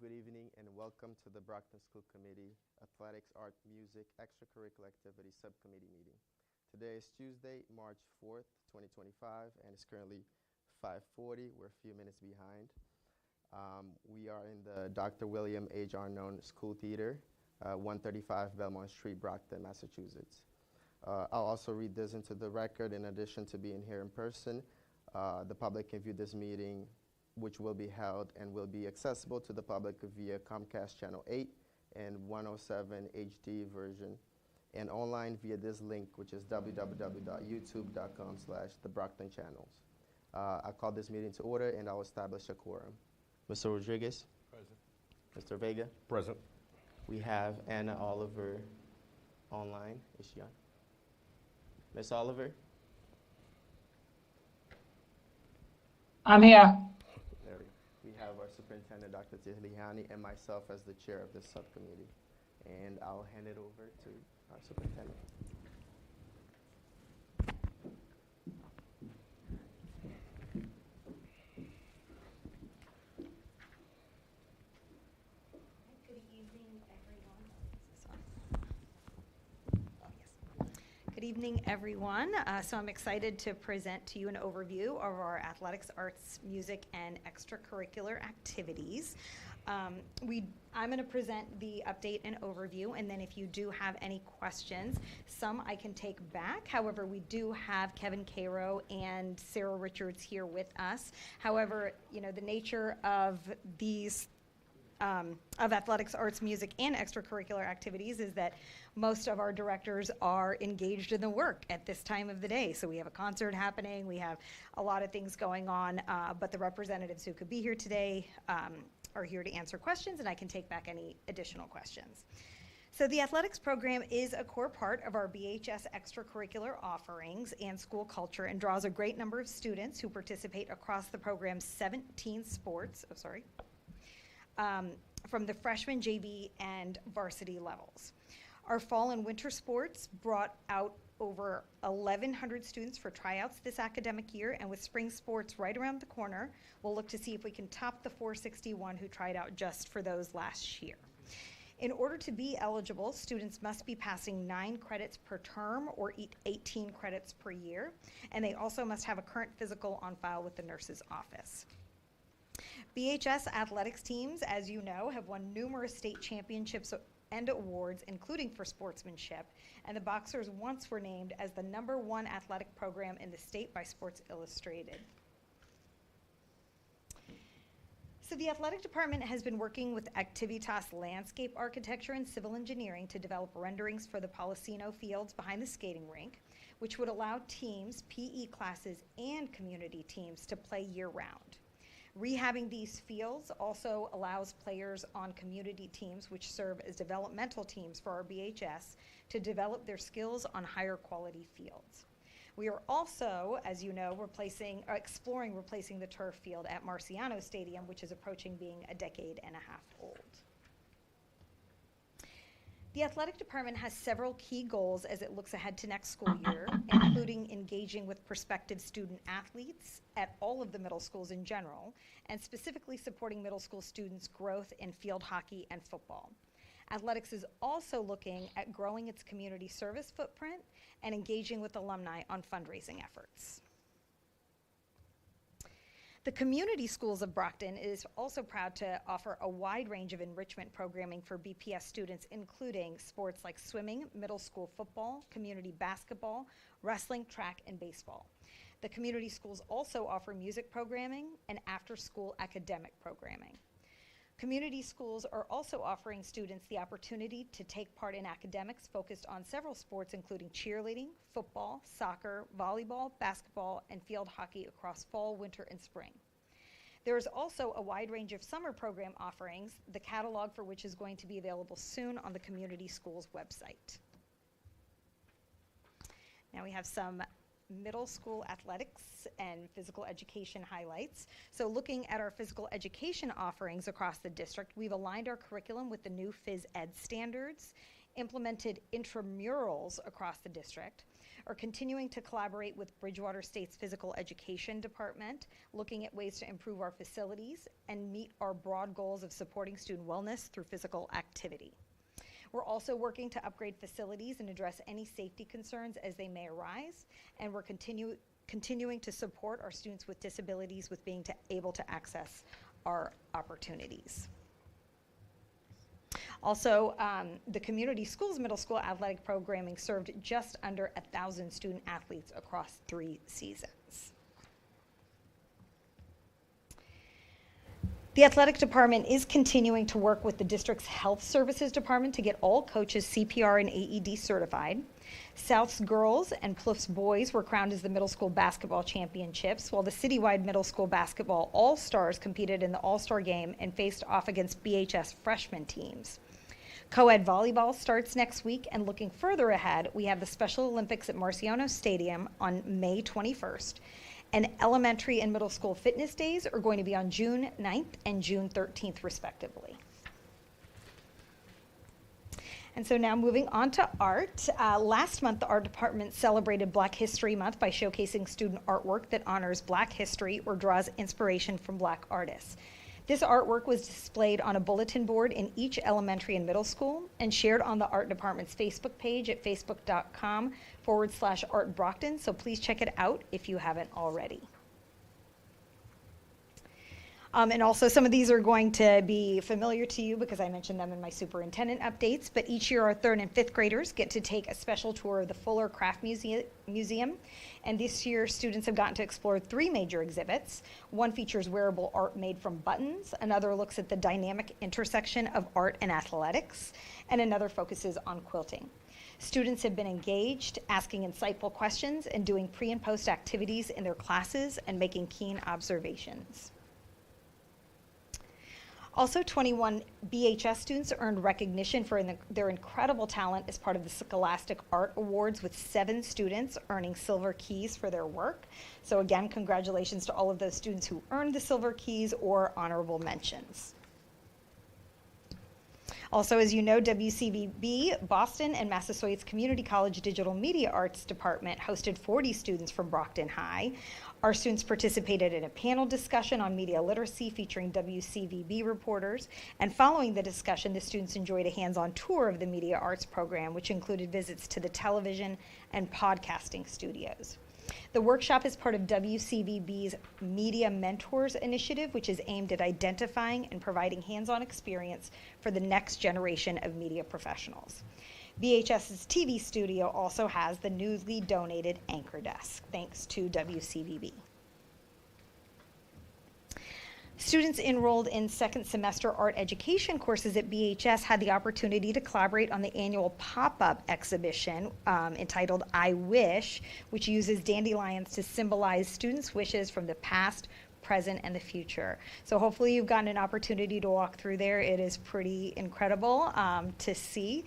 good evening, and welcome to the Brockton School Committee Athletics, Art, Music, Extracurricular Activity Subcommittee meeting. Today is Tuesday, March 4th, 2025, and it's currently 5:40. We're a few minutes behind. We are in the Dr. William H. Arnone School Theater, 135 Belmont Street, Brockton, Massachusetts. I'll also read this into the record. In addition to being here in person, the public can view this meeting, which will be held and will be accessible to the public via Comcast Channel 8 and 107 HD version, and online via this link, which is www.youtube.com/TheBrocktonChannels. I'll call this meeting to order, and I'll establish a quorum. Mr. Rodriguez? Present. Mr. Vega? Present. We have Anna Oliver online. Is she on? Miss Oliver? I'm here. There we have our superintendent, Dr. Tihliani, and myself as the chair of this subcommittee. And I'll hand it over to our superintendent. Good evening, everyone. Good evening, everyone. So I'm excited to present to you an overview of our athletics, arts, music, and extracurricular activities. I'm going to present the update and overview, and then if you do have any questions, some I can take back. However, we do have Kevin Cairo and Sarah Richards here with us. However, you know, the nature of these of athletics, arts, music, and extracurricular activities is that most of our directors are engaged in the work at this time of the day. So we have a concert happening, we have a lot of things going on, but the representatives who could be here today are here to answer questions, and I can take back any additional questions. So the athletics program is a core part of our BHS extracurricular offerings and school culture, and draws a great number of students who participate across the program's 17 sports, from the freshman, JV, and varsity levels. Our fall and winter sports brought out over 1,100 students for tryouts this academic year, and with spring sports right around the corner, we'll look to see if we can top the 461 who tried out just for those last year. In order to be eligible, students must be passing 9 credits per term or 18 credits per year, and they also must have a current physical on file with the nurse's office. BHS athletics teams, as you know, have won numerous state championships and awards, including for sportsmanship, and the Boxers once were named as the #1 athletic program in the state by Sports Illustrated. So the athletic department has been working with Activitas Landscape Architecture and Civil Engineering to develop renderings for the Policino fields behind the skating rink, which would allow teams, PE classes, and community teams to play year-round. Rehabbing these fields also allows players on community teams, which serve as developmental teams for our BHS, to develop their skills on higher quality fields. We are also, as you know, exploring replacing the turf field at Marciano Stadium, which is approaching being a decade and a half old. The athletic department has several key goals as it looks ahead to next school year, including engaging with prospective student athletes at all of the middle schools in general, and specifically supporting middle school students' growth in field hockey and football. Athletics is also looking at growing its community service footprint and engaging with alumni on fundraising efforts. The community schools of Brockton is also proud to offer a wide range of enrichment programming for BPS students, including sports like swimming, middle school football, community basketball, wrestling, track, and baseball. The community schools also offer music programming and after-school academic programming. Community schools are also offering students the opportunity to take part in academics focused on several sports, including cheerleading, football, soccer, volleyball, basketball, and field hockey across fall, winter, and spring. There is also a wide range of summer program offerings, the catalog for which is going to be available soon on the community schools website. Now we have some middle school athletics and physical education highlights. So looking at our physical education offerings across the district, we've aligned our curriculum with the new phys ed standards implemented intramurals across the district, are continuing to collaborate with Bridgewater State's Physical Education Department, looking at ways to improve our facilities and meet our broad goals of supporting student wellness through physical activity. We're also working to upgrade facilities and address any safety concerns as they may arise, and we're continuing to support our students with disabilities with being able to access our opportunities. Also, the community schools middle school athletic programming served just under 1,000 student athletes across 3 seasons. The athletic department is continuing to work with the district's health services department to get all coaches CPR and AED certified. South's girls and Plouffe's boys were crowned as the middle school basketball championships, while the citywide middle school basketball all-stars competed in the all-star game and faced off against BHS freshman teams. Co-ed volleyball starts next week, and looking further ahead, we have the Special Olympics at Marciano Stadium on May 21st, and elementary and middle school fitness days are going to be on June 9th and June 13th, respectively. And so now moving on to art. Last month, the art department celebrated Black History Month by showcasing student artwork that honors Black history or draws inspiration from Black artists. This artwork was displayed on a bulletin board in each elementary and middle school and shared on the art department's Facebook page at facebook.com/artbrockton. So please check it out if you haven't already. And also some of these are going to be familiar to you because I mentioned them in my superintendent updates, but each year our 3rd and 5th graders get to take a special tour of the Fuller Craft Museum. And this year students have gotten to explore 3 major exhibits. One features wearable art made from buttons, another looks at the dynamic intersection of art and athletics, and another focuses on quilting. Students have been engaged, asking insightful questions, and doing pre and post activities in their classes and making keen observations. Also, 21 BHS students earned recognition for their incredible talent as part of the Scholastic Art Awards, with 7 students earning silver keys for their work. So again, congratulations to all of those students who earned the silver keys or honorable mentions. Also, as you know, WCVB, Boston, and Massasoit's Community College Digital Media Arts Department hosted 40 students from Brockton High. Our students participated in a panel discussion on media literacy featuring WCVB reporters, and following the discussion, the students enjoyed a hands-on tour of the media arts program, which included visits to the television and podcasting studios. The workshop is part of WCVB's Media Mentors initiative, which is aimed at identifying and providing hands-on experience for the next generation of media professionals. BHS's TV studio also has the newly donated anchor desk, thanks to WCVB. Students enrolled in 2nd semester art education courses at BHS had the opportunity to collaborate on the annual pop-up exhibition entitled I Wish, which uses dandelions to symbolize students' wishes from the past, present, and the future. So hopefully you've gotten an opportunity to walk through there. It is pretty incredible to see.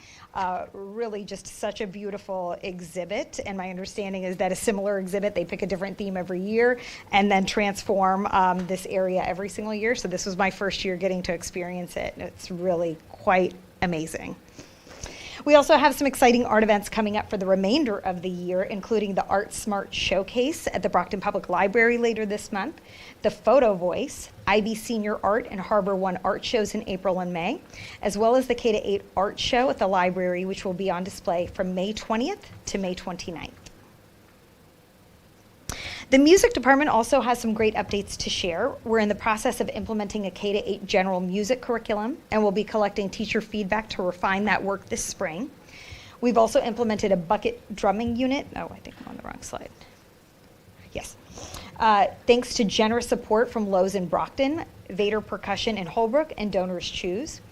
Really just such a beautiful exhibit, and my understanding is that a similar exhibit, they pick a different theme every year and then transform this area every single year. So this was my first year getting to experience it, and it's really quite amazing. We also have some exciting art events coming up for the remainder of the year, including the Art Smart Showcase at the Brockton Public Library later this month, the Photo Voice, IB Senior Art, and Harbor One art shows in April and May, as well as the K-8 art show at the library, which will be on display from May 20th to May 29th. The music department also has some great updates to share. We're in the process of implementing a K-8 general music curriculum, and we'll be collecting teacher feedback to refine that work this spring. We've also implemented a bucket drumming unit. Oh, I think I'm on the wrong slide. Yes. Thanks to generous support from Lowe's in Brockton, Vader Percussion in Holbrook, and Donors Choose.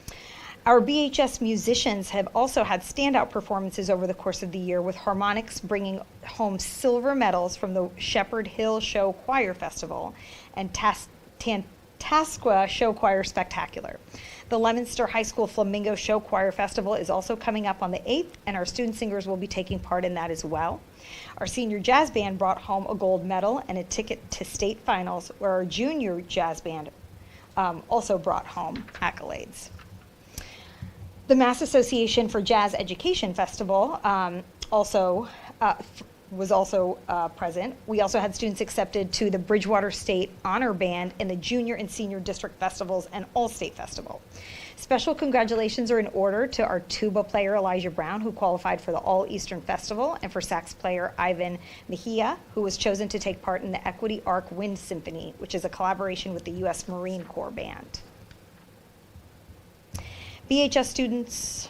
Our BHS musicians have also had standout performances over the course of the year, with harmonics bringing home silver medals from the Shepherd Hill Show Choir Festival and Tasqua Show Choir Spectacular. The Leominster High School Flamingo Show Choir Festival is also coming up on the 8th, and our student singers will be taking part in that as well. Our senior jazz band brought home a gold medal and a ticket to state finals, where our junior jazz band also brought home accolades. The Mass Association for Jazz Education Festival was also present. We also had students accepted to the Bridgewater State Honor Band in the Junior and Senior District Festivals and All-State Festival. Special congratulations are in order to our tuba player Elijah Brown, who qualified for the All-Eastern Festival, and for sax player Ivan Mejia, who was chosen to take part in the Equity Arc Wind Symphony, which is a collaboration with the U.S. Marine Corps Band. BHS students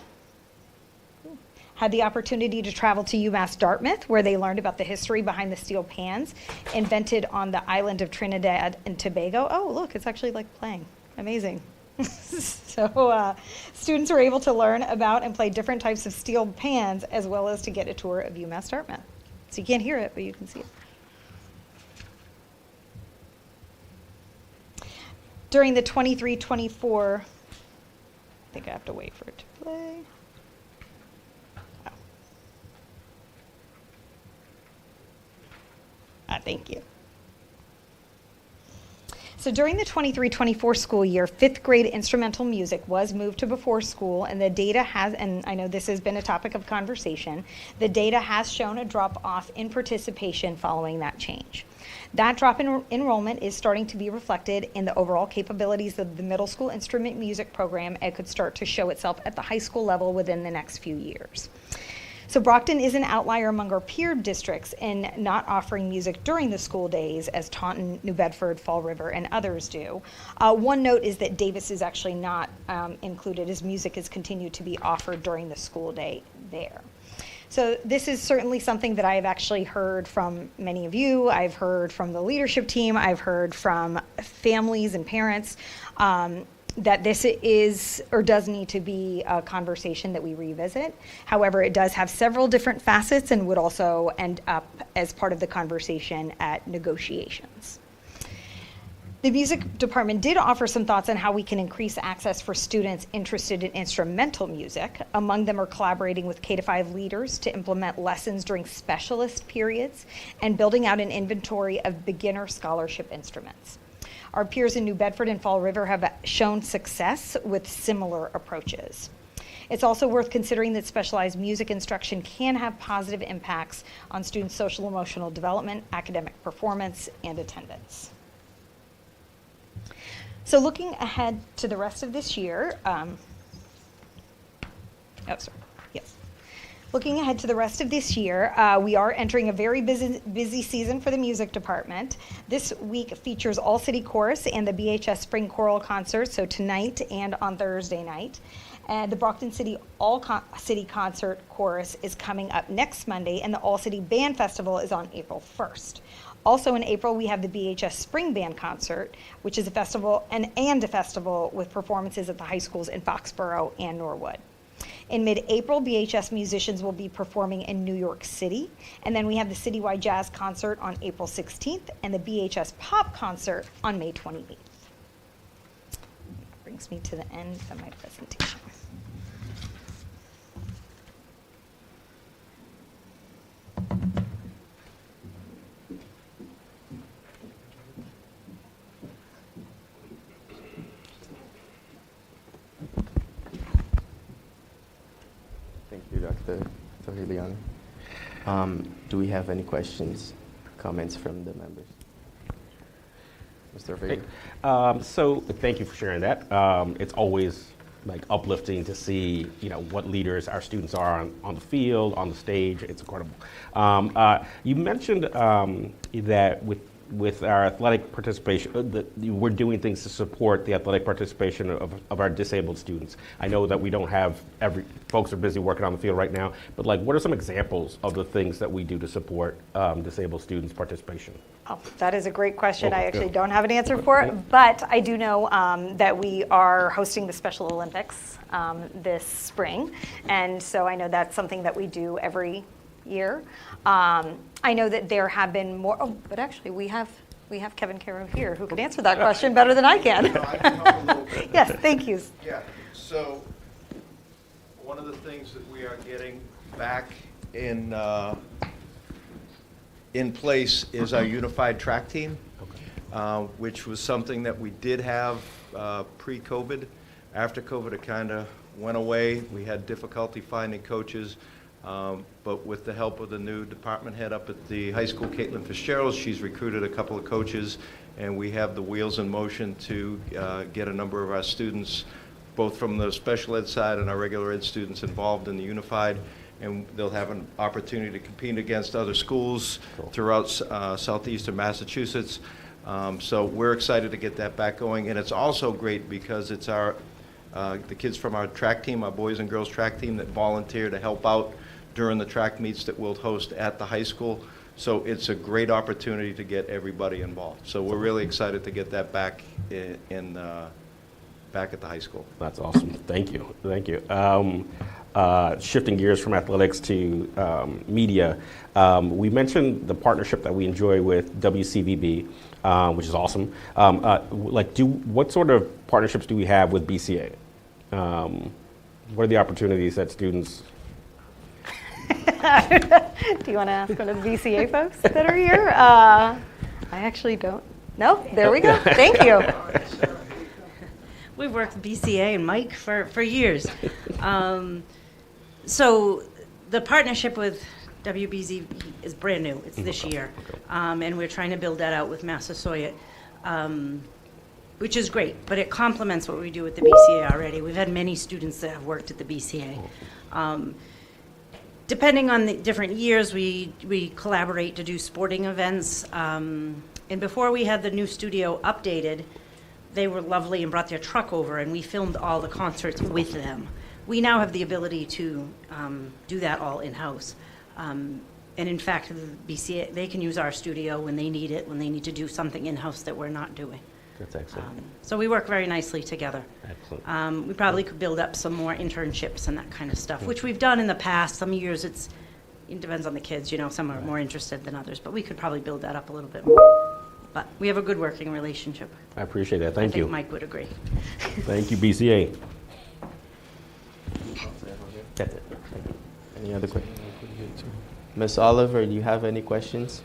had the opportunity to travel to UMass Dartmouth, where they learned about the history behind the steel pans invented on the island of Trinidad and Tobago. Oh, look, it's actually like playing. Amazing. So students were able to learn about and play different types of steel pans, as well as to get a tour of UMass Dartmouth. So you can't hear it, but you can see it. During the 23-24, I think I have to wait for it to play. Thank you. So during the 23-24 school year, 5th grade instrumental music was moved to before school, and the data has, and I know this has been a topic of conversation, the data has shown a drop off in participation following that change. That drop in enrollment is starting to be reflected in the overall capabilities of the middle school instrument music program, and could start to show itself at the high school level within the next few years. So Brockton is an outlier among our peer districts in not offering music during the school days, as Taunton, New Bedford, Fall River, and others do. One note is that Davis is actually not included, as music has continued to be offered during the school day there. So this is certainly something that I have actually heard from many of you. I've heard from the leadership team. I've heard from families and parents that this is or does need to be a conversation that we revisit. However, it does have several different facets and would also end up as part of the conversation at negotiations. The music department did offer some thoughts on how we can increase access for students interested in instrumental music. Among them are collaborating with K-5 leaders to implement lessons during specialist periods and building out an inventory of beginner scholarship instruments. Our peers in New Bedford and Fall River have shown success with similar approaches. It's also worth considering that specialized music instruction can have positive impacts on students' social emotional development, academic performance, and attendance. So looking ahead to the rest of this year, Looking ahead to the rest of this year, we are entering a very busy season for the music department. This week features All City Chorus and the BHS Spring Choral Concert, so tonight and on Thursday night. And the Brockton City All-City Concert Chorus is coming up next Monday, and the All City Band Festival is on April 1st. Also in April, we have the BHS Spring Band Concert, which is a festival and a festival with performances at the high schools in Foxborough and Norwood. In mid-April, BHS musicians will be performing in New York City. And then we have the Citywide Jazz Concert on April 16th and the BHS Pop Concert on May 28th. That brings me to the end of my presentation. Thank you, Dr. Toriliani. Do we have any questions, comments from the members? Mr. Vega? So thank you for sharing that. It's always like uplifting to see, what leaders our students are on the field, on the stage. It's incredible. You mentioned that with our athletic participation, that we're doing things to support the athletic participation of our disabled students. I know that we don't have folks are busy working on the field right now, but what are some examples of the things that we do to support disabled students' participation? Oh, that is a great question. Okay, I actually good. don't have an answer for it, but I do know that we are hosting the Special Olympics this spring, and so I know that's something that we do every year. I know that there have been more, but actually we have Kevin Caro here who can answer that question better than I can. I can help a little bit. Yes, thank you. Yeah, so one of the things that we are getting back in place is our unified track team, which was something that we did have pre-COVID, After COVID, it kind of went away. We had difficulty finding coaches, but with the help of the new department head up at the high school, Caitlin Fitzgerald, she's recruited a couple of coaches, and we have the wheels in motion to get a number of our students, both from the special ed side and our regular ed students, involved in the unified, and they'll have an opportunity to compete against other schools throughout southeastern Massachusetts. So we're excited to get that back going, and it's also great because it's the kids from our track team, our boys and girls track team, that volunteer to help out during the track meets that we'll host at the high school. So it's a great opportunity to get everybody involved. So we're really excited to get that back back at the high school. That's awesome. Thank you. Thank you. Shifting gears from athletics to media, we mentioned the partnership that we enjoy with WCVB, which is awesome. What sort of partnerships do we have with BCA? What are the opportunities that students? Do you want to ask one of the BCA folks that are here? I actually don't. No? There we go. Thank you. We've worked with BCA and Mike for years. So the partnership with WBZ is brand new. It's this year. And we're trying to build that out with Massasoit, which is great. But it complements what we do with the BCA already. We've had many students that have worked at the BCA. Depending on the different years, we collaborate to do sporting events. And before we had the new studio updated, they were lovely and brought their truck over, and we filmed all the concerts with them. We now have the ability to do that all in-house. And in fact, the BCA, they can use our studio when they need it, when they need to do something in-house that we're not doing. That's excellent. So we work very nicely together. Excellent. We probably could build up some more internships and that kind of stuff, which we've done in the past. Some years it depends on the kids, some are more interested than others, but we could probably build that up a little bit more. But we have a good working relationship. I appreciate that. Thank I you. think Mike would agree. Thank you, BCA. That's it. Any other questions? Ms. Oliver, do you have any questions?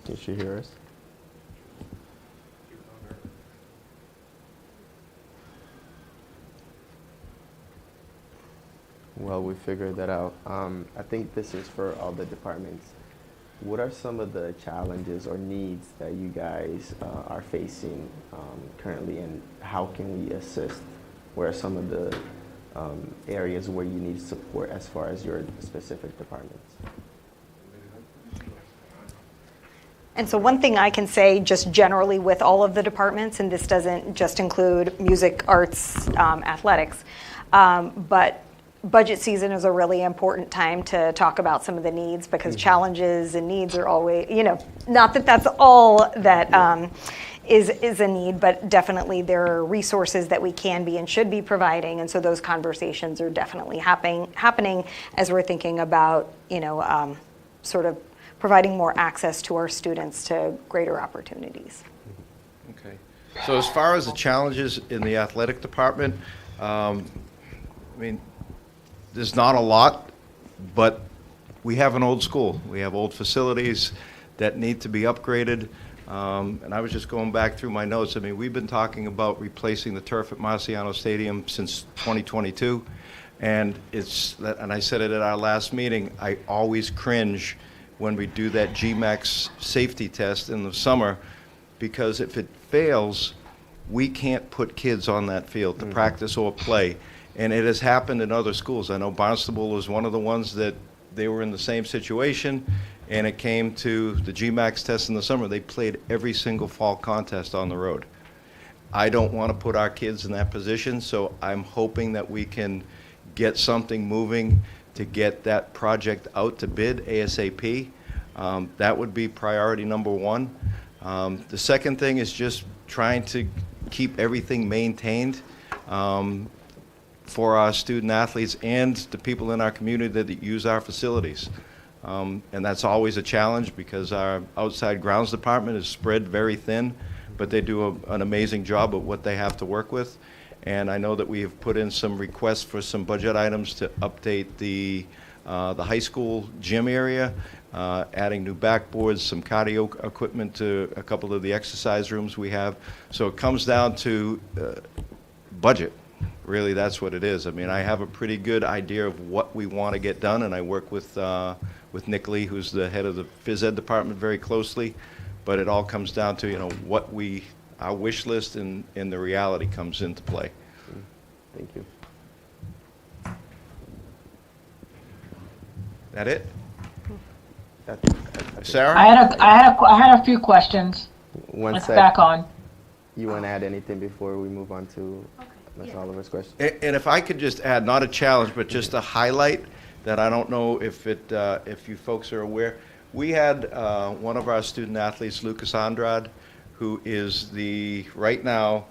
Can she hear us? Well, we figured that out. I think this is for all the departments. What are some of the challenges or needs that you guys are facing currently, and how can we assist? Where are some of the areas where you need support as far as your specific departments? And so one thing I can say just generally with all of the departments, and this doesn't just include music, arts, athletics, but budget season is a really important time to talk about some of the needs, because challenges and needs are always, not that that's all that is a need, but definitely there are resources that we can be and should be providing. And so those conversations are definitely happening as we're thinking about, sort of providing more access to our students to greater opportunities. Okay. So as far as the challenges in the athletic department, there's not a lot, but we have an old school. We have old facilities that need to be upgraded. And I was just going back through my notes. We've been talking about replacing the turf at Marciano Stadium since 2022. And I said it at our last meeting, I always cringe when we do that GMAX safety test in the summer, because if it fails, we can't put kids on that field to practice or play. And it has happened in other schools. I know Barnstable was one of the ones that they were in the same situation, and it came to the GMAX test in the summer. They played every single fall contest on the road. I don't want to put our kids in that position, so I'm hoping that we can get something moving to get that project out to bid ASAP. That would be priority number one. The second thing is just trying to keep everything maintained for our student athletes and the people in our community that use our facilities. And that's always a challenge, because our outside grounds department is spread very thin, but they do an amazing job of what they have to work with. And I know that we have put in some requests for some budget items to update the the high school gym area, adding new backboards, some cardio equipment to a couple of the exercise rooms we have. So it comes down to budget. Really, that's what it is. I mean, I have a pretty good idea of what we want to get done, and I work with Nick Lee, who's the head of the phys ed department, very closely. But it all comes down to, what our wish list and the reality comes into play. Thank you. That it? I think Sarah? I had a few questions. one Let's sec. back on. You want to add anything before we move on to Ms. Oliver's question? And if I could just add, not a challenge, but just a highlight that I don't know if you folks are aware. We had one of our student athletes, Lucas Andrade, who is right now,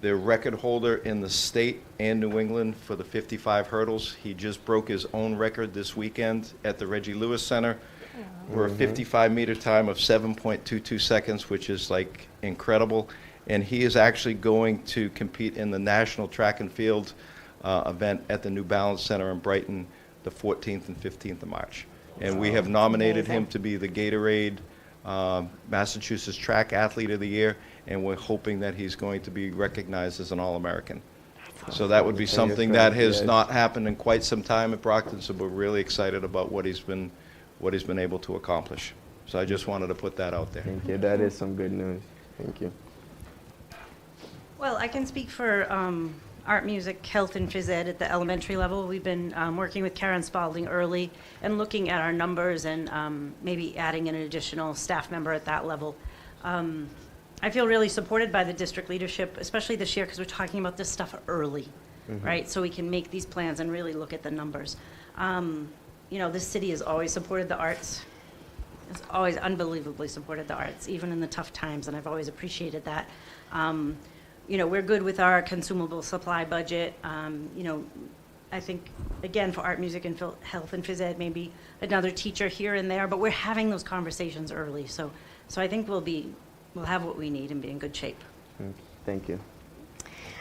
the record holder in the state and New England for the 55 hurdles. He just broke his own record this weekend at the Reggie Lewis Center for a 55-meter time of 7.22 seconds, which is like incredible. And he is actually going to compete in the National Track and Field event at the New Balance Center in Brighton the 14th and 15th of March. And we have nominated him to be the Gatorade Massachusetts Track Athlete of the Year, and we're hoping that he's going to be recognized as an All-American. So that would be something that has not happened in quite some time at Brockton, so we're really excited about what he's been able to accomplish. So I just wanted to put that out there. Thank you. That is some good news. Thank you. Well, I can speak for art, music, health, and phys ed at the elementary level. We've been working with Karen Spalding early and looking at our numbers and maybe adding an additional staff member at that level. I feel really supported by the district leadership, especially this year, because we're talking about this stuff early, right? So we can make these plans and really look at the numbers. This city has always supported the arts. It's always unbelievably supported the arts, even in the tough times, and I've always appreciated that. We're good with our consumable supply budget. I think, again, for art, music, and health and phys ed, maybe another teacher here and there, but we're having those conversations early. So I think we'll have what we need and be in good shape. Thank you.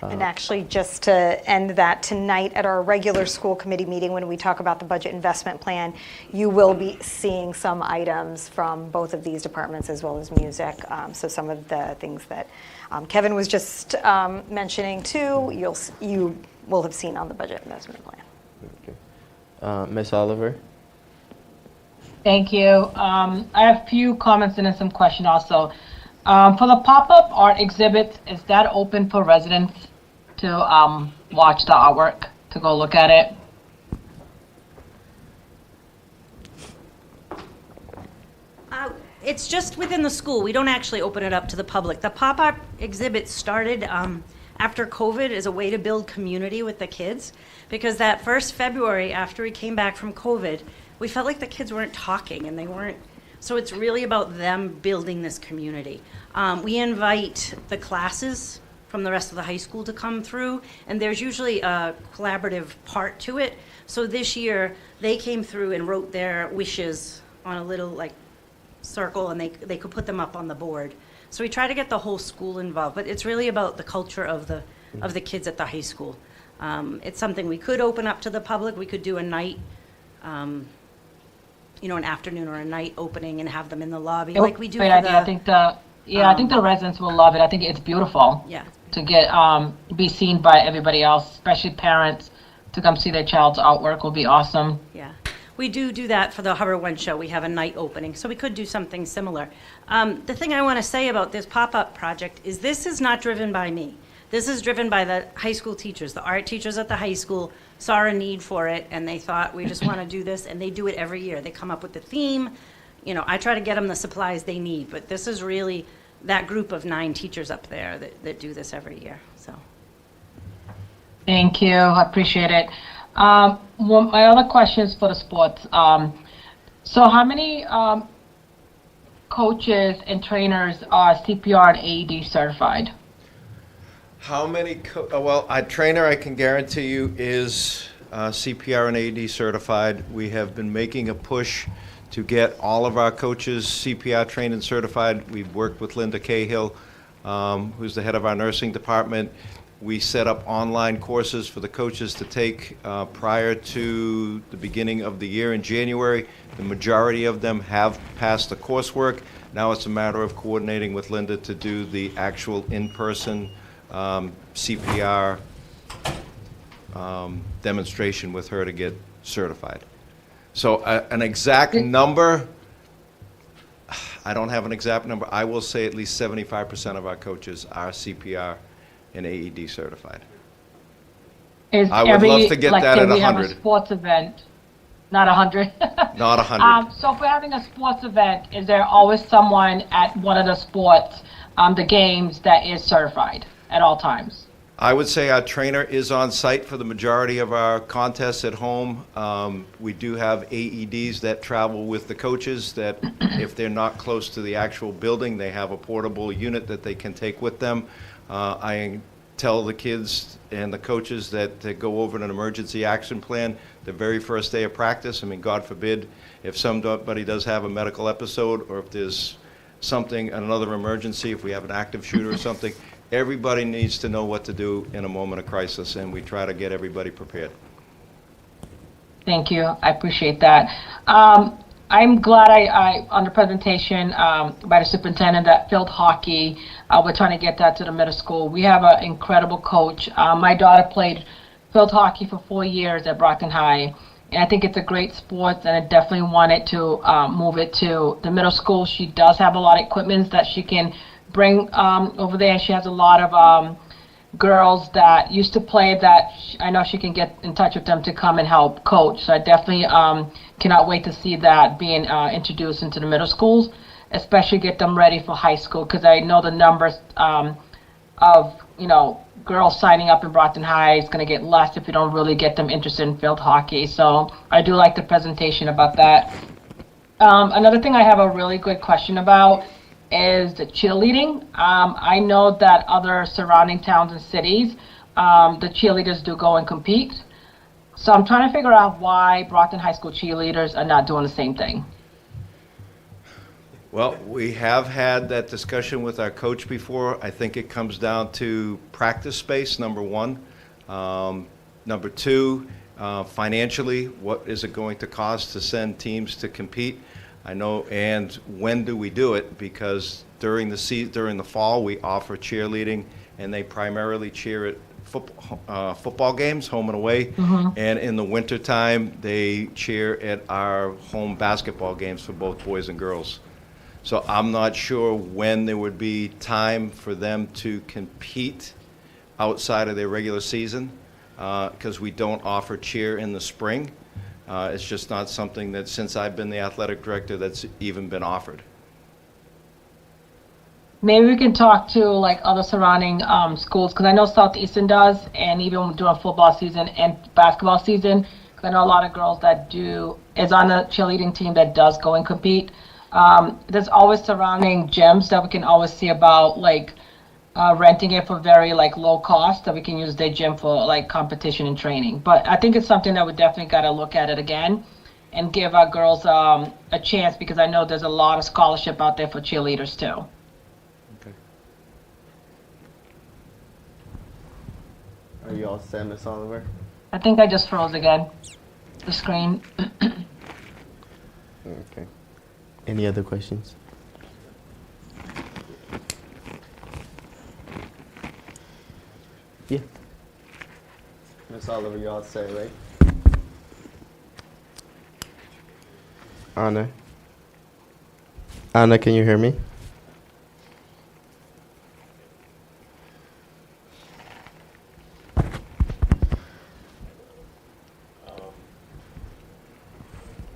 And actually, just to end that, tonight at our regular school committee meeting, when we talk about the budget investment plan, you will be seeing some items from both of these departments as well as music. So some of the things that Kevin was just mentioning too, you will have seen on the budget investment plan. Okay. Ms. Oliver? Thank you. I have a few comments and then some questions also. For the pop-up art exhibit, is that open for residents to watch the artwork, to go look at it? It's just within the school. We don't actually open it up to the public. The pop-up exhibit started after COVID as a way to build community with the kids, because that first February after we came back from COVID, we felt like the kids weren't talking and they weren't. So it's really about them building this community. We invite the classes from the rest of the high school to come through, and there's usually a collaborative part to it. So this year, they came through and wrote their wishes on a little circle, and they could put them up on the board. So we try to get the whole school involved, but it's really about the culture of the kids at the high school. It's something we could open up to the public. We could do a night, an afternoon or a night opening and have them in the lobby, like we do. Great idea. I think I think the residents will love it. I think it's beautiful. Yeah. To get be seen by everybody else, especially parents, to come see their child's artwork will be awesome. Yeah. We do that for the Hubbard One show. We have a night opening, so we could do something similar. The thing I want to say about this pop-up project is this is not driven by me. This is driven by the high school teachers. The art teachers at the high school saw a need for it, and they thought, we just want to do this, and they do it every year. They come up with the theme. I try to get them the supplies they need, but this is really that group of 9 teachers up there that do this every year. So. Thank you. I appreciate it. My other question is for the sports. So how many coaches and trainers are CPR and AED certified? How many? A trainer, I can guarantee you, is CPR and AED certified. We have been making a push to get all of our coaches CPR trained and certified. We've worked with Linda Cahill, who's the head of our nursing department. We set up online courses for the coaches to take prior to the beginning of the year in January. The majority of them have passed the coursework. Now it's a matter of coordinating with Linda to do the actual in-person CPR demonstration with her to get certified. So an exact number, I don't have an exact number. I will say at least 75% of our coaches are CPR and AED certified. I would love to get that at 100. We have a sports event, not 100. Not 100. So if we're having a sports event, is there always someone at one of the sports, the games, that is certified at all times? I would say our trainer is on site for the majority of our contests at home. We do have AEDs that travel with the coaches that if they're not close to the actual building, they have a portable unit that they can take with them. I tell the kids and the coaches that to go over an emergency action plan the very first day of practice. I mean, God forbid, if somebody does have a medical episode or if there's something, another emergency, if we have an active shooter or something, everybody needs to know what to do in a moment of crisis, and we try to get everybody prepared. Thank you. I appreciate that. I'm glad I on the presentation by the superintendent that field hockey, we're trying to get that to the middle school. We have an incredible coach. My daughter played field hockey for 4 years at Brockton High, and I think it's a great sport, and I definitely wanted to move it to the middle school. She does have a lot of equipment that she can bring over there. She has a lot of girls that used to play that I know she can get in touch with them to come and help coach. So I definitely cannot wait to see that being introduced into the middle schools, especially get them ready for high school, because I know the numbers of girls signing up in Brockton High is going to get less if you don't really get them interested in field hockey. So I do like the presentation about that. Another thing I have a really good question about is the cheerleading. I know that other surrounding towns and cities, the cheerleaders do go and compete. So I'm trying to figure out why Brockton High School cheerleaders are not doing the same thing. Well, we have had that discussion with our coach before. I think it comes down to practice space, number one. Number two, financially, what is it going to cost to send teams to compete? I know, and when do we do it? Because during the fall, we offer cheerleading, and they primarily cheer at football games, home and away. Mm-hmm. And in the wintertime, they cheer at our home basketball games for both boys and girls. So I'm not sure when there would be time for them to compete outside of their regular season, because we don't offer cheer in the spring. It's just not something that, since I've been the athletic director, that's even been offered. Maybe we can talk to like other surrounding schools, because I know Southeastern does, and even during football season and basketball season, because I know a lot of girls that is on the cheerleading team that does go and compete. There's always surrounding gyms that we can always see about, like renting it for very low cost, that we can use their gym for competition and training. But I think it's something that we definitely got to look at it again and give our girls a chance, because I know there's a lot of scholarship out there for cheerleaders too. Okay. Are you all set, Ms. Oliver? I think I just froze again, the screen. Okay. Any other questions? Yeah. Ms. Oliver, you all set, right? Anna? Anna, can you hear me?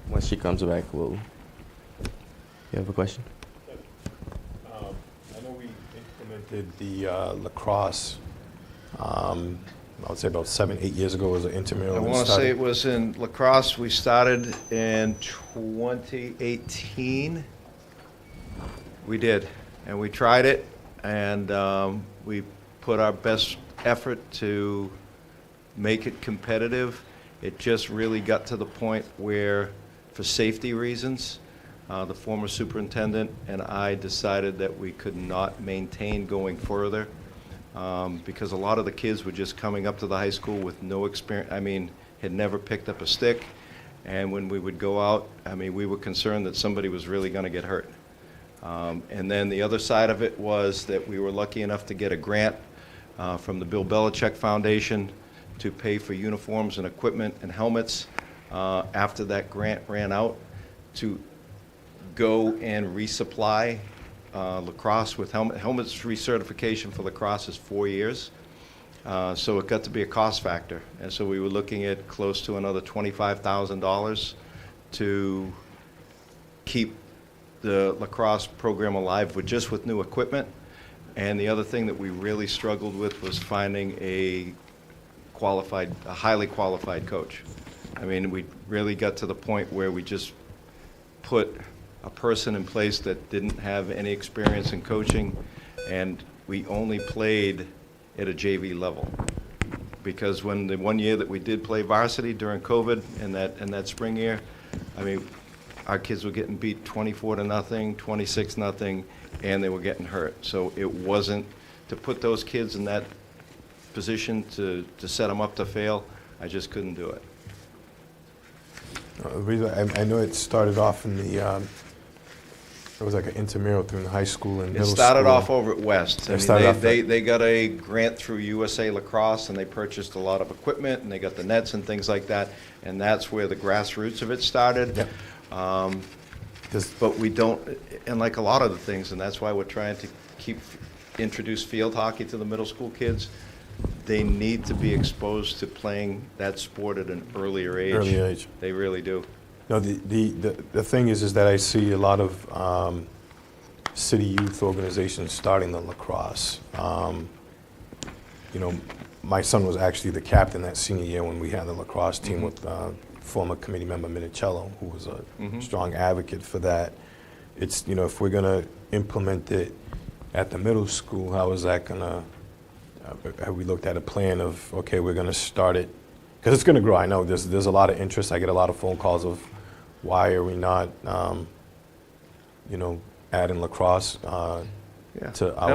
Once she comes back, you have a question? I know we implemented the lacrosse, I would say about 7-8 years ago as an intramural. I want to say it was in lacrosse. We started in 2018. We did, and we tried it, and we put our best effort to make it competitive. It just really got to the point where, for safety reasons, the former superintendent and I decided that we could not maintain going further. because a lot of the kids were just coming up to the high school with no experience, had never picked up a stick. And when we would go out, we were concerned that somebody was really going to get hurt. And then the other side of it was that we were lucky enough to get a grant from the Bill Belichick Foundation to pay for uniforms and equipment and helmets after that grant ran out, to go and resupply lacrosse with helmets. Recertification for lacrosse is 4 years. So it got to be a cost factor. And so we were looking at close to another $25,000 to keep the lacrosse program alive with new equipment. And the other thing that we really struggled with was finding a highly qualified coach. We really got to the point where we just put a person in place that didn't have any experience in coaching, and we only played at a JV level. Because when the 1 year that we did play varsity during COVID and that spring year, our kids were getting beat 24-0, 26-0, and they were getting hurt. So it wasn't to put those kids in that position to set them up to fail. I just couldn't do it. The reason I know it started off in the it was like an intramural through the high school and middle school. It started off over at West. They got a grant through USA Lacrosse, and they purchased a lot of equipment, and they got the nets and things like that, and that's where the grassroots of it started. Yep. But we don't, and like a lot of the things, and that's why we're trying to introduce field hockey to the middle school kids. They need to be exposed to playing that sport at an earlier age. Early age. They really do. No, the thing is that I see a lot of city youth organizations starting the lacrosse. My son was actually the captain that senior year when we had the lacrosse team with former committee member Minicello, who was a strong advocate for that. It's, if we're going to implement it at the middle school, how is that going to, have we looked at a plan of, okay, we're going to start it, because it's going to grow. I know there's a lot of interest. I get a lot of phone calls of, why are we not, adding lacrosse to our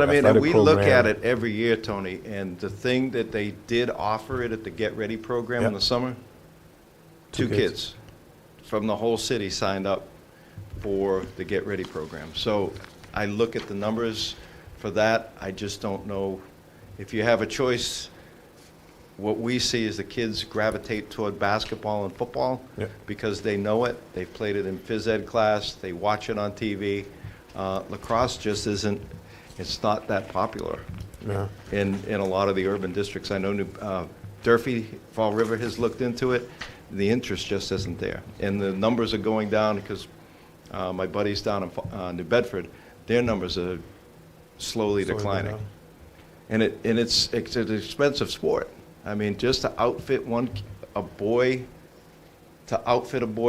athletic we program? look at it every year, Tony, and the thing that they did offer it at the Get Ready program in the summer, two kids from the whole city signed up for the Get Ready program. So I look at the numbers for that. I just don't know. If you have a choice, what we see is the kids gravitate toward basketball and football because they know it. They've played it in phys ed class. They watch it on TV. Lacrosse just isn't, it's not that popular in a lot of the urban districts. I know Durfee, Fall River has looked into it. The interest just isn't there. And the numbers are going down because my buddies down in New Bedford, their numbers are slowly declining. And it's an expensive sport. Just to outfit a boy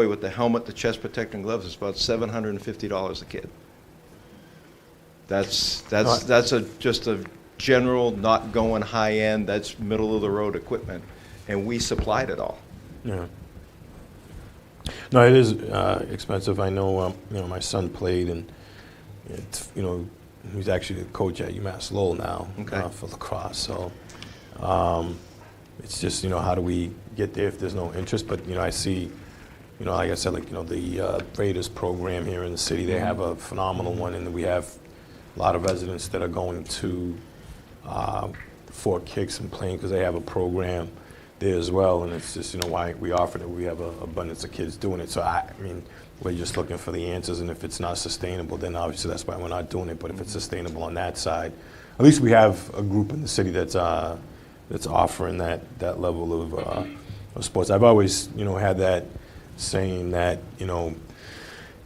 with the helmet, the chest protecting gloves, is about $750 a kid. That's just a general, not going high end. That's middle of the road equipment, and we supplied it all. Yeah. No, it is expensive. I know. My son played, and it's, he's actually a coach at UMass Lowell now for lacrosse. So. It's just, how do we get there if there's no interest? But, I see, like I said, the Raiders program here in the city, they have a phenomenal one, and we have a lot of residents that are going to Fort Kicks and playing because they have a program there as well, and it's just, why we offered it. We have an abundance of kids doing it. So, we're just looking for the answers, and if it's not sustainable, then obviously that's why we're not doing it. But if it's sustainable on that side, at least we have a group in the city that's offering that level of sports. I've always, had that saying that,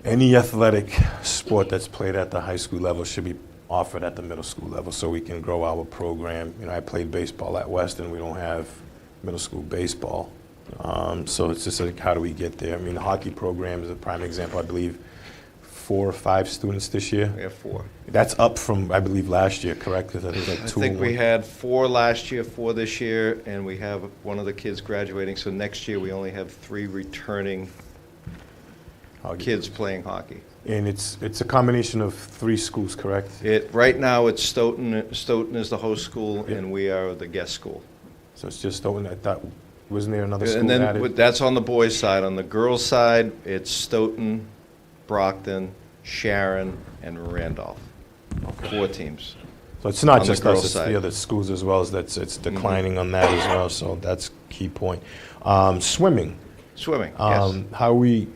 any athletic sport that's played at the high school level should be offered at the middle school level so we can grow our program. I played baseball at Weston. We don't have middle school baseball. So it's just like, how do we get there? The hockey program is a prime example. I believe 4 or 5 students this year. We have 4. That's up from, I believe, last year, correct? Because I think like 2. I think we had 4 last year, 4 this year, and we have one of the kids graduating. So next year we only have 3 returning kids playing hockey. And it's a combination of 3 schools, correct? Right now, it's Stoughton. Stoughton is the host school, Yep. and we are the guest school. So it's just Stoughton. I thought, wasn't there another school And then added? that's on the boys' side. On the girls' side, it's Stoughton, Brockton, Sharon, and Randolph. 4 teams. So it's not on the just girls' us, it's side. the other schools as well, it's declining on that as well, so that's a key point. Swimming, Swimming, yes. how are we,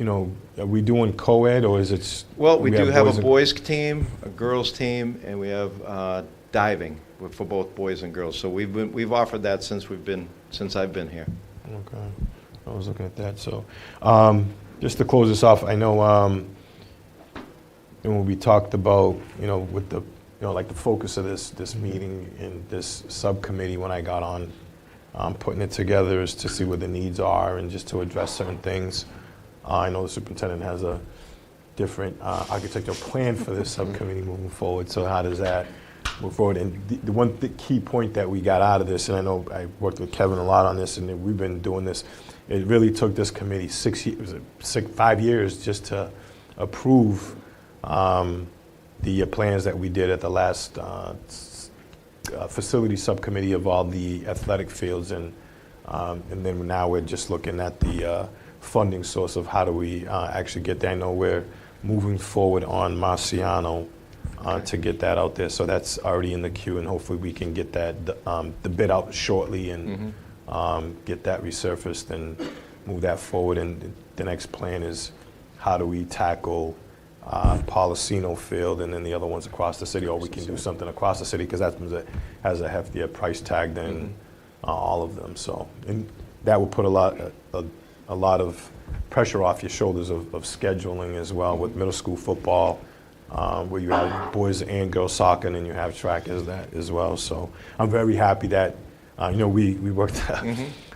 are we doing co-ed, or is it? Well, we do have boys a and- boys' team, a girls' team, and we have diving for both boys and girls. So we've offered that since I've been here. Okay, I was looking at that, so, just to close this off, I know, when we talked about, with the, like the focus of this meeting and this subcommittee when I got on, putting it together is to see what the needs are and just to address certain things. I know the superintendent has a different architectural plan for this subcommittee moving forward, so how does that move forward? And the one key point that we got out of this, and I know I worked with Kevin a lot on this, and we've been doing this, it really took this committee 5 years just to approve the plans that we did at the last facility subcommittee of all the athletic fields, and then now we're just looking at the funding source of how do we actually get there. I know we're moving forward on Marciano to get that out there, so that's already in the queue, and hopefully we can get that the bid out shortly and get that resurfaced and move that forward. And the next plan is how do we tackle Policino Field and then the other ones across the city, or we can do something across the city because that has a heftier price tag than all of them. So, and that will put a lot of pressure off your shoulders of scheduling as well with middle school football, where you have boys and girls soccer, and then you have track as well. So I'm very happy that we worked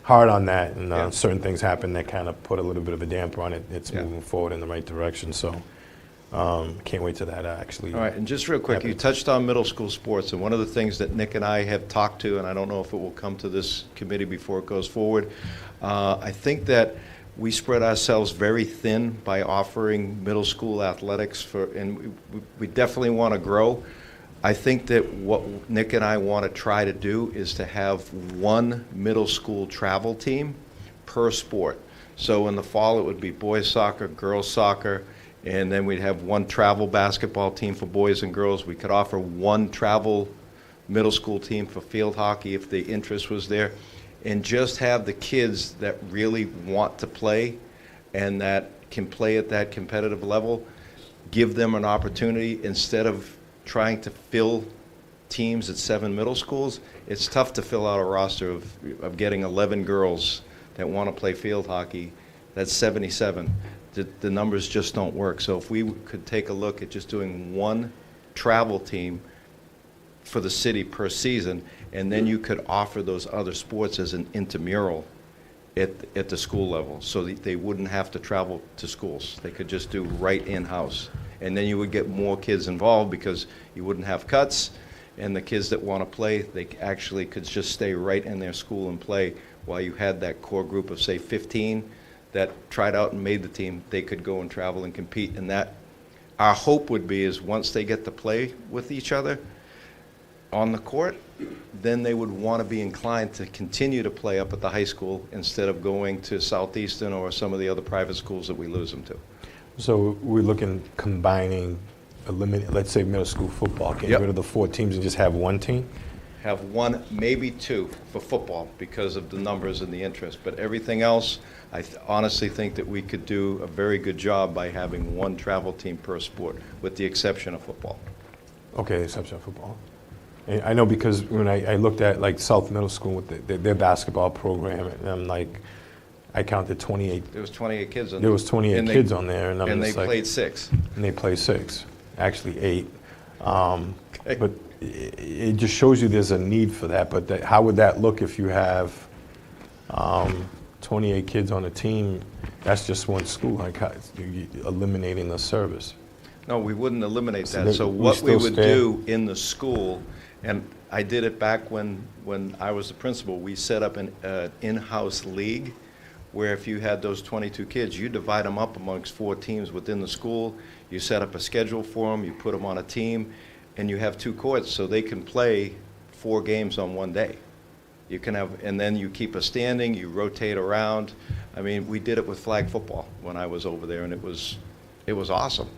hard on that, and certain things happened that kind of put a little bit of a damper on it. It's moving forward in the right direction. So. Can't wait to that actually. All right, and just real quick, you touched on middle school sports, and one of the things that Nick and I have talked to, and I don't know if it will come to this committee before it goes forward, I think that we spread ourselves very thin by offering middle school athletics and we definitely want to grow. I think that what Nick and I want to try to do is to have one middle school travel team per sport. So in the fall, it would be boys soccer, girls soccer, and then we'd have one travel basketball team for boys and girls. We could offer one travel middle school team for field hockey if the interest was there, and just have the kids that really want to play and that can play at that competitive level, give them an opportunity instead of trying to fill teams at 7 middle schools. It's tough to fill out a roster of getting 11 girls that want to play field hockey. That's 77. The numbers just don't work. So if we could take a look at just doing one travel team for the city per season, and then you could offer those other sports as an intramural at the school level, so that they wouldn't have to travel to schools. They could just do right in-house. And then you would get more kids involved because you wouldn't have cuts, and the kids that want to play, they actually could just stay right in their school and play, while you had that core group of, say, 15 that tried out and made the team. They could go and travel and compete. And that, our hope would be, is once they get to play with each other on the court, then they would want to be inclined to continue to play up at the high school instead of going to Southeastern or some of the other private schools that we lose them to. So we're looking combining, let's say middle school football, get rid of the 4 teams and just have one team? Have one, maybe 2 for football because of the numbers and the interest. But everything else, I honestly think that we could do a very good job by having one travel team per sport, with the exception of football. Okay, exception of football. And I know because when I looked at like South Middle School with their basketball program, and I'm like, I counted 28. There was 28 kids on there. There was 28 kids on there, and I'm and just they like, played 6. And they played 6, actually 8. But it just shows you there's a need for that. But how would that look if you have 28 kids on a team? That's just one school. Like you're eliminating the service. No, we wouldn't eliminate So that. So we what we still would stay- do in the school, and I did it back when I was the principal, we set up an in-house league where if you had those 22 kids, you divide them up amongst 4 teams within the school, you set up a schedule for them, you put them on a team, and you have 2 courts so they can play 4 games on one day. You can have, and then you keep a standing, you rotate around. I mean, we did it with flag football when I was over there, and it was awesome.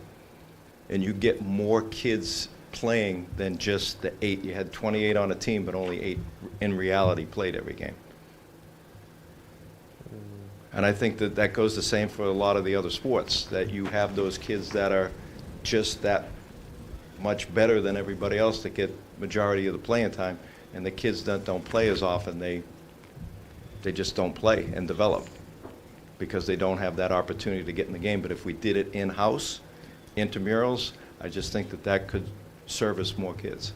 And you get more kids playing than just the 8. You had 28 on a team, but only 8 in reality played every game. And I think that that goes the same for a lot of the other sports, that you have those kids that are just that much better than everybody else that get majority of the playing time, and the kids that don't play as often, they just don't play and develop because they don't have that opportunity to get in the game. But if we did it in-house, intramurals, I just think that that could service more kids.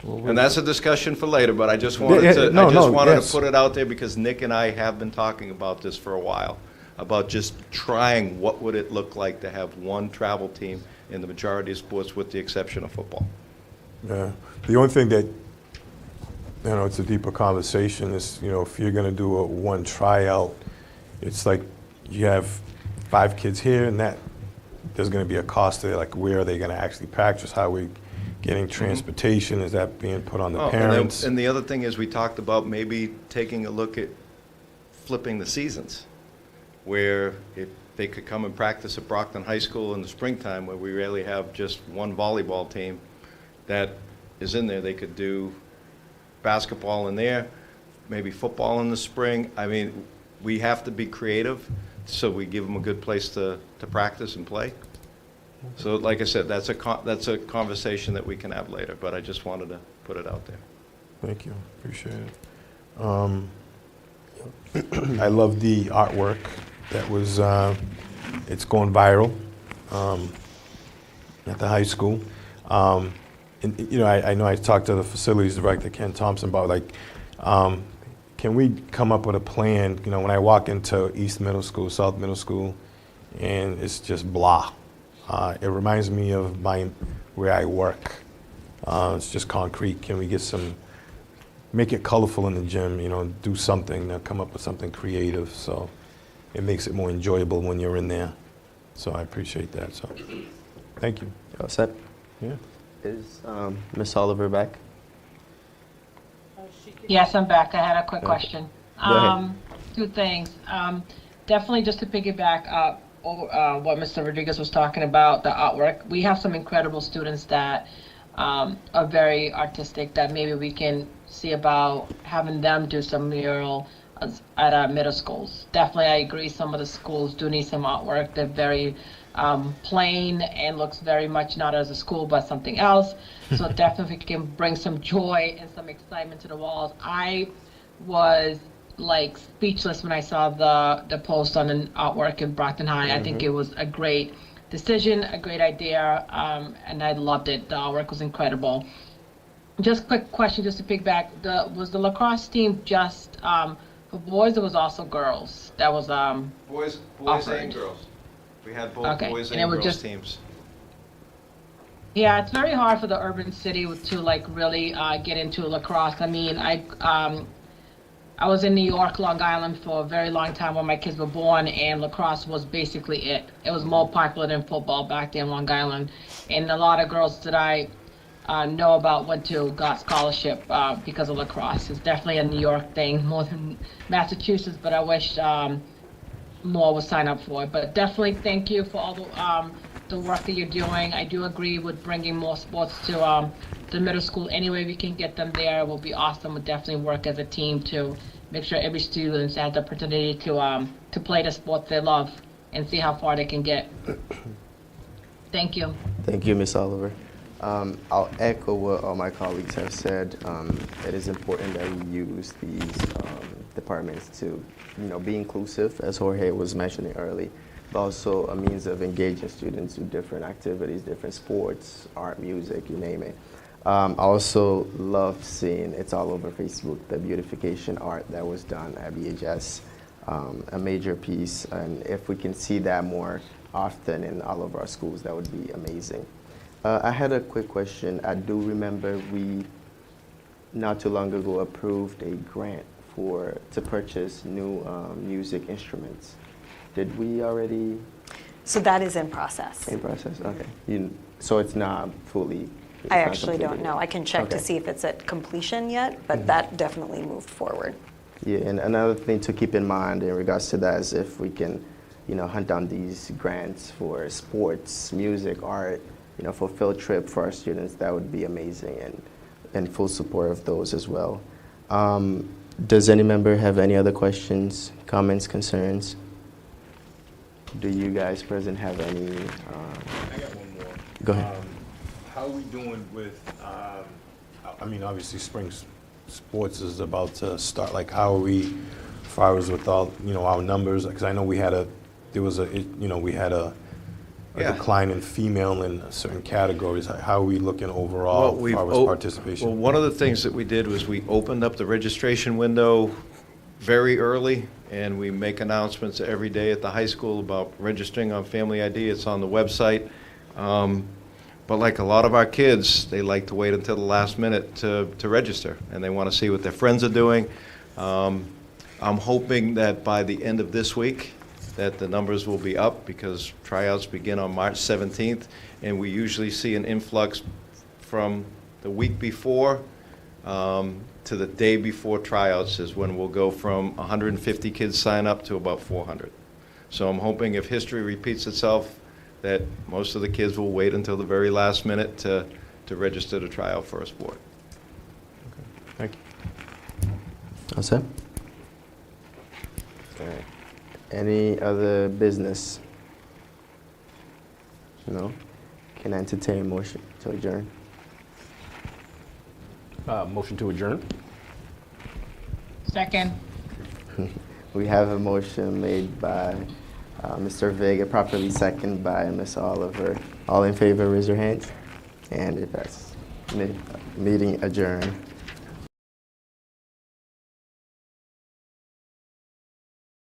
And that's a discussion for later, but I just wanted to put it out there because Nick and I have been talking about this for a while, about just trying what would it look like to have one travel team in the majority of sports with the exception of football. Yeah. The only thing that, it's a deeper conversation is, if you're going to do a one tryout, it's like you have 5 kids here and that there's going to be a cost there, like where are they going to actually practice, how are we getting transportation, is that being put on the parents? And the other thing is we talked about maybe taking a look at flipping the seasons, where if they could come and practice at Brockton High School in the springtime where we really have just one volleyball team that is in there, they could do basketball in there, maybe football in the spring. I mean, we have to be creative so we give them a good place to practice and play. So like I said, that's a conversation that we can have later, but I just wanted to put it out there. Thank you, appreciate it. I love the artwork that was, it's going viral at the high school. And, I know I talked to the facilities director, Ken Thompson, about can we come up with a plan, when I walk into East Middle School, South Middle School, and it's just blah. It reminds me of where I work. It's just concrete. Can we get make it colorful in the gym, do something, come up with something creative so it makes it more enjoyable when you're in there. So I appreciate that, so thank you. All set? Yeah. Is Miss Oliver back? Yes, I'm back. I had a quick question. Go ahead. 2 things. Definitely just to piggyback up what Mr. Rodriguez was talking about, the artwork. We have some incredible students that are very artistic that maybe we can see about having them do some mural at our middle schools. Definitely, I agree. Some of the schools do need some artwork. They're very plain and looks very much not as a school but something else. So definitely we can bring some joy and some excitement to the walls. I was speechless when I saw the post on an artwork in Brockton High. I think it was a great decision, a great idea, and I loved it. The artwork was incredible. Just quick question, just to piggyback, was the lacrosse team just for boys or was also girls? That was Boys offered. and girls. We had both boys and and it was girls teams. Yeah, it's very hard for the urban city to really get into lacrosse. I mean, I was in New York, Long Island for a very long time when my kids were born, and lacrosse was basically it. It was more popular than football back then in Long Island. And a lot of girls that I know about got scholarship because of lacrosse. It's definitely a New York thing more than Massachusetts, but I wish more would sign up for it. But definitely thank you for all the work that you're doing. I do agree with bringing more sports to the middle school. Any way we can get them there will be awesome. We'll definitely work as a team to make sure every student has the opportunity to play the sports they love and see how far they can get. Thank you. Thank you, Ms. Oliver. I'll echo what all my colleagues have said. It is important that we use these departments to, be inclusive, as Jorge was mentioning earlier, but also a means of engaging students with different activities, different sports, art, music, you name it. I also love seeing, it's all over Facebook, the beautification art that was done at BHS, a major piece, and if we can see that more often in all of our schools, that would be amazing. I had a quick question. I do remember we, not too long ago, approved a grant to purchase new music instruments. Did we already? So that is in process. In process, okay. So it's not fully. I actually don't know. I can check to Okay. see if it's at completion yet, but that definitely moved forward. Yeah, and another thing to keep in mind in regards to that is if we can, hunt down these grants for sports, music, art, for field trip for our students, that would be amazing, and full support of those as well. Does any member have any other questions, comments, concerns? Do you guys present have any? I got one more. Go ahead. How are we doing with, obviously spring sports is about to start. Like, how are we, as far as with all, our numbers? Because I know we had a Yeah. decline in female in certain categories. How are we looking overall as far as participation? Well, one of the things that we did was we opened up the registration window very early, and we make announcements every day at the high school about registering on Family ID. It's on the website. But like a lot of our kids, they like to wait until the last minute to register, and they want to see what their friends are doing. I'm hoping that by the end of this week, that the numbers will be up, because tryouts begin on March 17th, and we usually see an influx from the week before to the day before tryouts is when we'll go from 150 kids sign up to about 400. So I'm hoping if history repeats itself, that most of the kids will wait until the very last minute to register to try out for a sport. Thank you. All set? All right. Any other business? No? Can I entertain a motion to adjourn? Motion to adjourn? Second. We have a motion made by Mr. Vega, properly seconded by Ms. Oliver. All in favor, raise your hands. And it passes. Meeting adjourned.